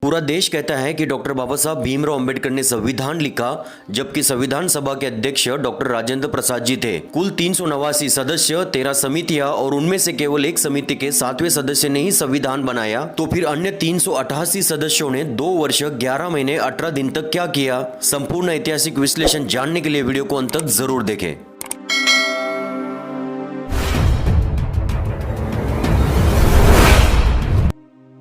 पूरा देश कहता है कि डॉक्टर बाबा साहब भीमराव अंबेडकर ने संविधान लिखा, जबकि संविधान सभा के अध्यक्ष डॉक्टर राजेंद्र प्रसाद जी थे। कुल 389 सदस्य, 13 समितियां और उनमें से केवल एक समिति के 7वें सदस्य ने ही संविधान बनाया, तो फिर अन्य 388 सदस्यों ने 2 वर्ष 11 महीने 18 दिन तक क्या किया? संपूर्ण ऐतिहासिक विश्लेषण जानने के लिए वीडियो को अंत तक जरूर देखें।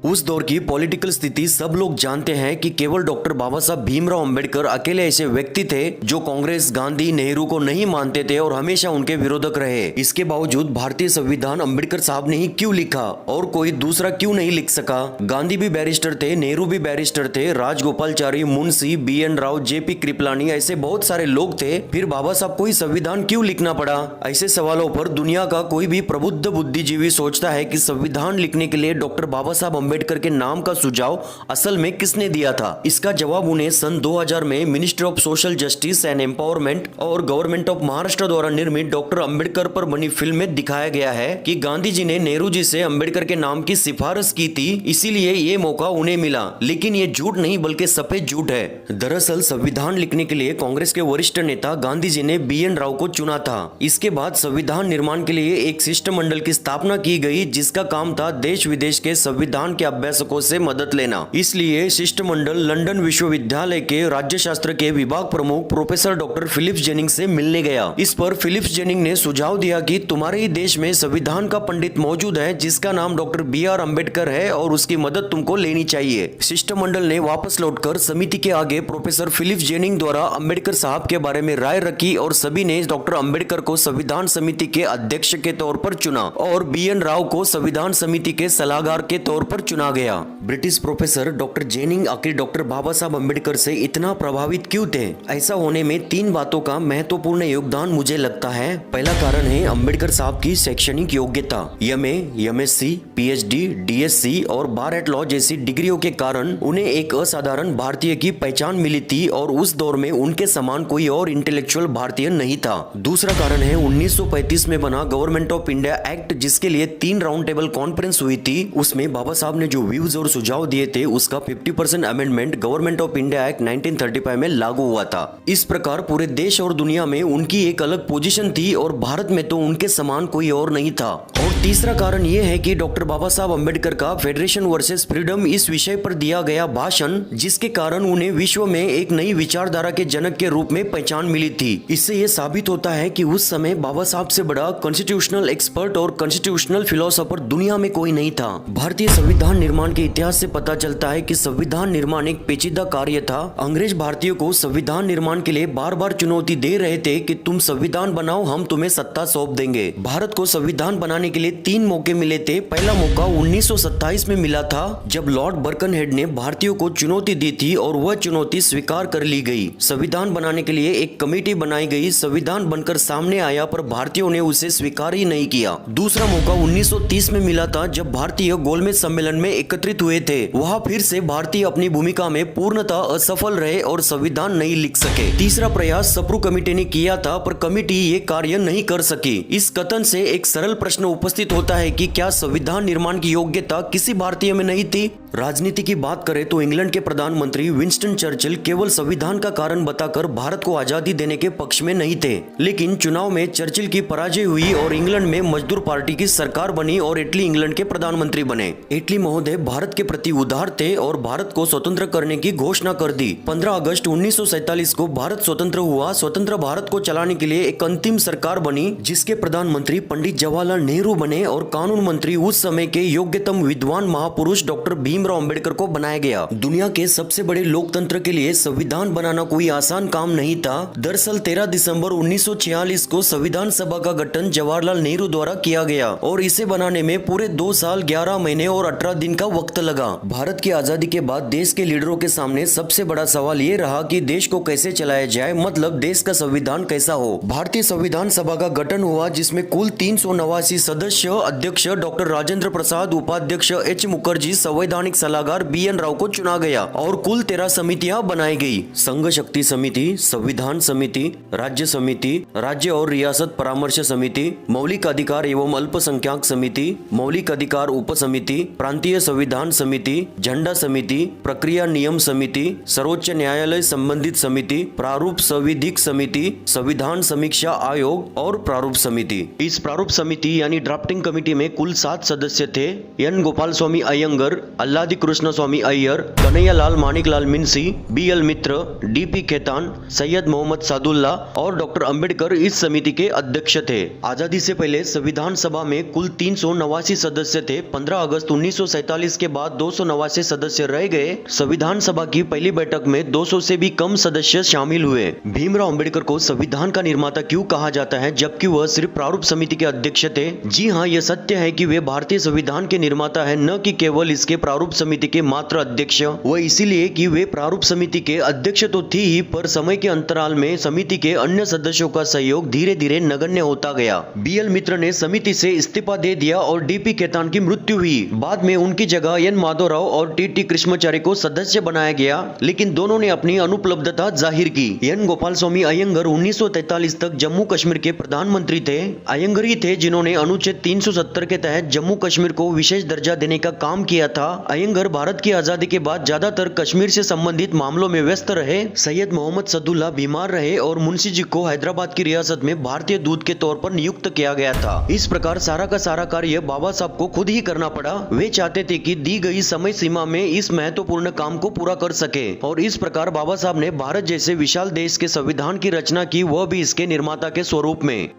उस दौर की पॉलिटिकल स्थिति सब लोग जानते हैं कि केवल डॉक्टर बाबा साहब भीमराव अंबेडकर अकेले ऐसे व्यक्ति थे जो कांग्रेस, गांधी, नेहरू को नहीं मानते थे और हमेशा उनके विरोधक रहे। इसके बावजूद भारतीय संविधान अंबेडकर साहब ने ही क्यों लिखा और कोई दूसरा क्यों नहीं लिख सका? गांधी भी बैरिस्टर थे, नेहरू भी बैरिस्टर थे, राजगोपालचारी, मुंशी, BN राव, JP कृपलानी, ऐसे बहुत सारे लोग थे। फिर बाबा साहब को ही संविधान क्यों लिखना पड़ा? ऐसे सवालों पर दुनिया का कोई भी प्रबुद्ध बुद्धिजीवी सोचता है कि संविधान लिखने के लिए डॉक्टर बाबा साहब अंबेडकर के नाम का सुझाव असल में किसने दिया था? इसका जवाब उन्हें सन 2000 में ministry of social justice and empowerment और गवर्नमेंट ऑफ महाराष्ट्र द्वारा निर्मित डॉक्टर अंबेडकर पर बनी फिल्म में दिखाया गया है कि गांधी जी ने नेहरू जी से अंबेडकर के नाम की सिफारिश की थी, इसीलिए ये मौका उन्हें मिला। लेकिन ये झूठ नहीं बल्कि सफेद झूठ है। दरअसल संविधान लिखने के लिए कांग्रेस के वरिष्ठ नेता गांधी जी ने BN राव को चुना था। इसके बाद संविधान निर्माण के लिए एक शिष्टमंडल की स्थापना की गई, जिसका काम था देश विदेश के संविधान के अभ्यासकों से मदद लेना। इसलिए शिष्टमंडल लंदन विश्वविद्यालय के राज्यशास्त्र के विभाग प्रमुख प्रोफेसर डॉक्टर फिलिप्स जेनिंग से मिलने गया। इस पर फिलिप्स जेनिंग ने सुझाव दिया कि तुम्हारे ही देश में संविधान का पंडित मौजूद है जिसका नाम डॉक्टर BR अंबेडकर है और उसकी मदद तुमको लेनी चाहिए। शिष्टमंडल ने वापस लौटकर समिति के आगे प्रोफेसर फिलिप्स जेनिंग द्वारा अंबेडकर साहब के बारे में राय रखी और सभी ने डॉक्टर अंबेडकर को संविधान समिति के अध्यक्ष के तौर पर चुना और BN राव को संविधान समिति के सलाहकार के तौर पर चुना गया। ब्रिटिश प्रोफेसर डॉक्टर जेनिंग आखिर डॉक्टर बाबा साहब अंबेडकर से इतना प्रभावित क्यों थे? ऐसा होने में 3 बातों का महत्वपूर्ण योगदान मुझे लगता है। पहला कारण है अंबेडकर साहब की शैक्षणिक योग्यता। MA, MSc, PhD, DSc और बार एट लॉ जैसी डिग्रियों के कारण उन्हें एक असाधारण भारतीय की पहचान मिली थी और उस दौर में उनके समान कोई और इंटेलेक्चुअल भारतीय नहीं था। दूसरा कारण है 1935 में बना गवर्नमेंट ऑफ इंडिया एक्ट, जिसके लिए 3 राउंड टेबल कॉन्फ्रेंस हुई थी। उसमें बाबा साहब ने जो व्यूज और सुझाव दिए थे उसका 50% amendment government of India act 1935 में लागू हुआ था। इस प्रकार पूरे देश और दुनिया में उनकी एक अलग पोजीशन थी और भारत में तो उनके समान कोई और नहीं था। और तीसरा कारण यह है कि डॉक्टर बाबा साहब अंबेडकर का फेडरेशन वर्सेस फ्रीडम इस विषय पर दिया गया भाषण, जिसके कारण उन्हें विश्व में एक नई विचारधारा के जनक के रूप में पहचान मिली थी। इससे यह साबित होता है कि उस समय बाबा साहब से बड़ा कॉन्स्टिट्यूशनल एक्सपर्ट और कॉन्स्टिट्यूशनल फिलोसोफर दुनिया में कोई नहीं था। भारतीय संविधान निर्माण के इतिहास से पता चलता है कि संविधान निर्माण एक पेचीदा कार्य था। अंग्रेज भारतीयों को संविधान निर्माण के लिए बार बार चुनौती दे रहे थे कि तुम संविधान बनाओ, हम तुम्हें सत्ता सौंप देंगे। भारत को संविधान बनाने के लिए 3 मौके मिले थे। पहला मौका 1927 में मिला था, जब लॉर्ड बर्कनहेड ने भारतीयों को चुनौती दी थी और वह चुनौती स्वीकार कर ली गई। संविधान बनाने के लिए एक कमेटी बनाई गई, संविधान बनकर सामने आया, पर भारतीयों ने उसे स्वीकार ही नहीं किया। दूसरा मौका 1930 में मिला था, जब भारतीय गोलमेज सम्मेलन में एकत्रित हुए थे। वहां फिर से भारतीय अपनी भूमिका में पूर्णतः असफल रहे और संविधान नहीं लिख सके। तीसरा प्रयास सप्रू कमेटी ने किया था, पर कमेटी ये कार्य नहीं कर सकी। इस कथन से एक सरल प्रश्न उपस्थित होता है कि क्या संविधान निर्माण की योग्यता किसी भारतीय में नहीं थी? राजनीति की बात करें तो इंग्लैंड के प्रधानमंत्री विंस्टन चर्चिल केवल संविधान का कारण बताकर भारत को आजादी देने के पक्ष में नहीं थे, लेकिन चुनाव में चर्चिल की पराजय हुई और इंग्लैंड में मजदूर पार्टी की सरकार बनी और इटली इंग्लैंड के प्रधानमंत्री बने। इटली महोदय भारत के प्रति उदार थे और भारत को स्वतंत्र करने की घोषणा कर दी। 15 अगस्त 1947 को भारत स्वतंत्र हुआ। स्वतंत्र भारत को चलाने के लिए एक अंतिम सरकार बनी, जिसके प्रधानमंत्री पंडित जवाहरलाल नेहरू बने और कानून मंत्री उस समय के योग्यतम विद्वान महापुरुष डॉक्टर भीमराव अंबेडकर को बनाया गया। दुनिया के सबसे बड़े लोकतंत्र के लिए संविधान बनाना कोई आसान काम नहीं था। दरअसल 13 दिसंबर 1946 को संविधान सभा का गठन जवाहरलाल नेहरू द्वारा किया गया और इसे बनाने में पूरे 2 साल 11 महीने और 18 दिन का वक्त लगा। भारत की आजादी के बाद देश के लीडरों के सामने सबसे बड़ा सवाल ये रहा कि देश को कैसे चलाया जाए, मतलब देश का संविधान कैसा हो। भारतीय संविधान सभा का गठन हुआ, जिसमें कुल 389 सदस्य अध्यक्ष डॉक्टर राजेंद्र प्रसाद, उपाध्यक्ष एच मुखर्जी, संवैधानिक सलाहकार BN राव को चुना गया और कुल 13 समितियां बनाई गई। संघ शक्ति समिति, संविधान समिति, राज्य समिति, राज्य और रियासत परामर्श समिति, मौलिक अधिकार एवं अल्पसंख्यक समिति, मौलिक अधिकार उप समिति, प्रांतीय संविधान समिति, झंडा समिति, प्रक्रिया नियम समिति, सर्वोच्च न्यायालय संबंधित समिति, प्रारूप संविधिक समिति, संविधान समीक्षा आयोग और प्रारूप समिति। इस प्रारूप समिति यानी ड्राफ्टिंग कमेटी में कुल 7 सदस्य थे। एन गोपाल स्वामी अयंगर, अल्लादी कृष्ण स्वामी अय्यर, कन्हैयालाल माणिकलाल मिंसी, BL मित्र, DP खेतान, सैयद मोहम्मद सादुल्ला और डॉक्टर अंबेडकर इस समिति के अध्यक्ष थे। आजादी से पहले संविधान सभा में कुल 389 सदस्य थे। 15 अगस्त 1947 के बाद 289 सदस्य रह गए। संविधान सभा की पहली बैठक में 200 से भी कम सदस्य शामिल हुए। भीमराव अंबेडकर को संविधान का निर्माता क्यों कहा जाता है, जबकि वह सिर्फ प्रारूप समिति के अध्यक्ष थे? जी हाँ, यह सत्य है कि वे भारतीय संविधान के निर्माता है, न कि केवल इसके प्रारूप समिति के मात्र अध्यक्ष। वह इसीलिए कि वे प्रारूप समिति के अध्यक्ष तो थी ही, पर समय के अंतराल में समिति के अन्य सदस्यों का सहयोग धीरे धीरे नगण्य होता गया। BL मित्र ने समिति से इस्तीफा दे दिया और DP खेतान की मृत्यु हुई। बाद में उनकी जगह N माधवराव और TT कृष्णाचार्य को सदस्य बनाया गया, लेकिन दोनों ने अपनी अनुपलब्धता जाहिर की। N गोपाल स्वामी अयंगर 1943 तक जम्मू कश्मीर के प्रधानमंत्री थे। अयंगर ही थे जिन्होंने अनुच्छेद 370 के तहत जम्मू कश्मीर को विशेष दर्जा देने का काम किया था। अयंगर भारत की आजादी के बाद ज्यादातर कश्मीर से संबंधित मामलों में व्यस्त रहे। सैयद मोहम्मद सदुल्ला बीमार रहे और मुंशी जी को हैदराबाद की रियासत में भारतीय दूत के तौर पर नियुक्त किया गया था। इस प्रकार सारा का सारा कार्य बाबा साहब को खुद ही करना पड़ा। वे चाहते थे कि दी गई समय सीमा में इस महत्वपूर्ण काम को पूरा कर सके और इस प्रकार बाबा साहब ने भारत जैसे विशाल देश के संविधान की रचना की, वह भी इसके निर्माता के स्वरूप में।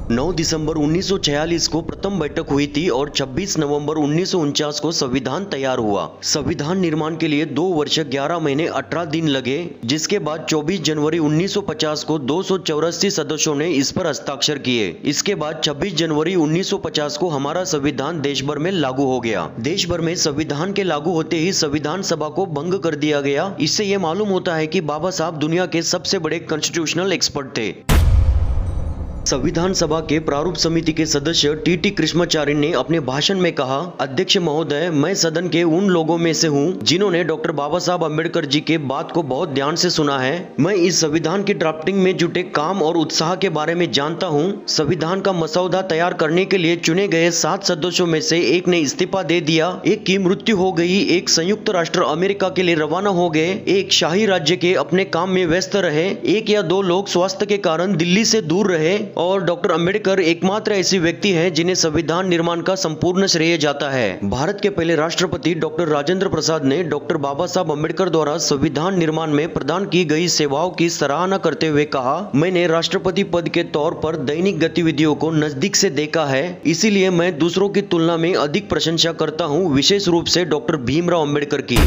9 दिसंबर 1946 को प्रथम बैठक हुई थी और 26 नवंबर 1949 को संविधान तैयार हुआ। संविधान निर्माण के लिए 2 वर्ष 11 महीने 18 दिन लगे, जिसके बाद 24 जनवरी 1950 को 284 सदस्यों ने इस पर हस्ताक्षर किए। इसके बाद 26 जनवरी 1950 को हमारा संविधान देश भर में लागू हो गया। देश भर में संविधान के लागू होते ही संविधान सभा को भंग कर दिया गया। इससे यह मालूम होता है कि बाबा साहब दुनिया के सबसे बड़े कॉन्स्टिट्यूशनल एक्सपर्ट थे। संविधान सभा के प्रारूप समिति के सदस्य TT कृष्णाचार्य ने अपने भाषण में कहा, अध्यक्ष महोदय, मैं सदन के उन लोगों में से हूं जिन्होंने डॉक्टर बाबा साहब अम्बेडकर जी के बात को बहुत ध्यान से सुना है। मैं इस संविधान की ड्राफ्टिंग में जुटे काम और उत्साह के बारे में जानता हूं। संविधान का मसौदा तैयार करने के लिए चुने गए 7 सदस्यों में से एक ने इस्तीफा दे दिया, एक की मृत्यु हो गई, एक संयुक्त राष्ट्र अमेरिका के लिए रवाना हो गए, एक शाही राज्य के अपने काम में व्यस्त रहे, एक या 2 लोग स्वास्थ्य के कारण दिल्ली से दूर रहे और डॉक्टर अंबेडकर एकमात्र ऐसी व्यक्ति हैं जिन्हें संविधान निर्माण का संपूर्ण श्रेय जाता है। भारत के पहले राष्ट्रपति डॉक्टर राजेंद्र प्रसाद ने डॉक्टर बाबा साहब अम्बेडकर द्वारा संविधान निर्माण में प्रदान की गई सेवाओं की सराहना करते हुए कहा, मैंने राष्ट्रपति पद के तौर पर दैनिक गतिविधियों को नजदीक से देखा है, इसीलिए मैं दूसरों की तुलना में अधिक प्रशंसा करता हूँ, विशेष रूप से डॉक्टर भीमराव अम्बेडकर की।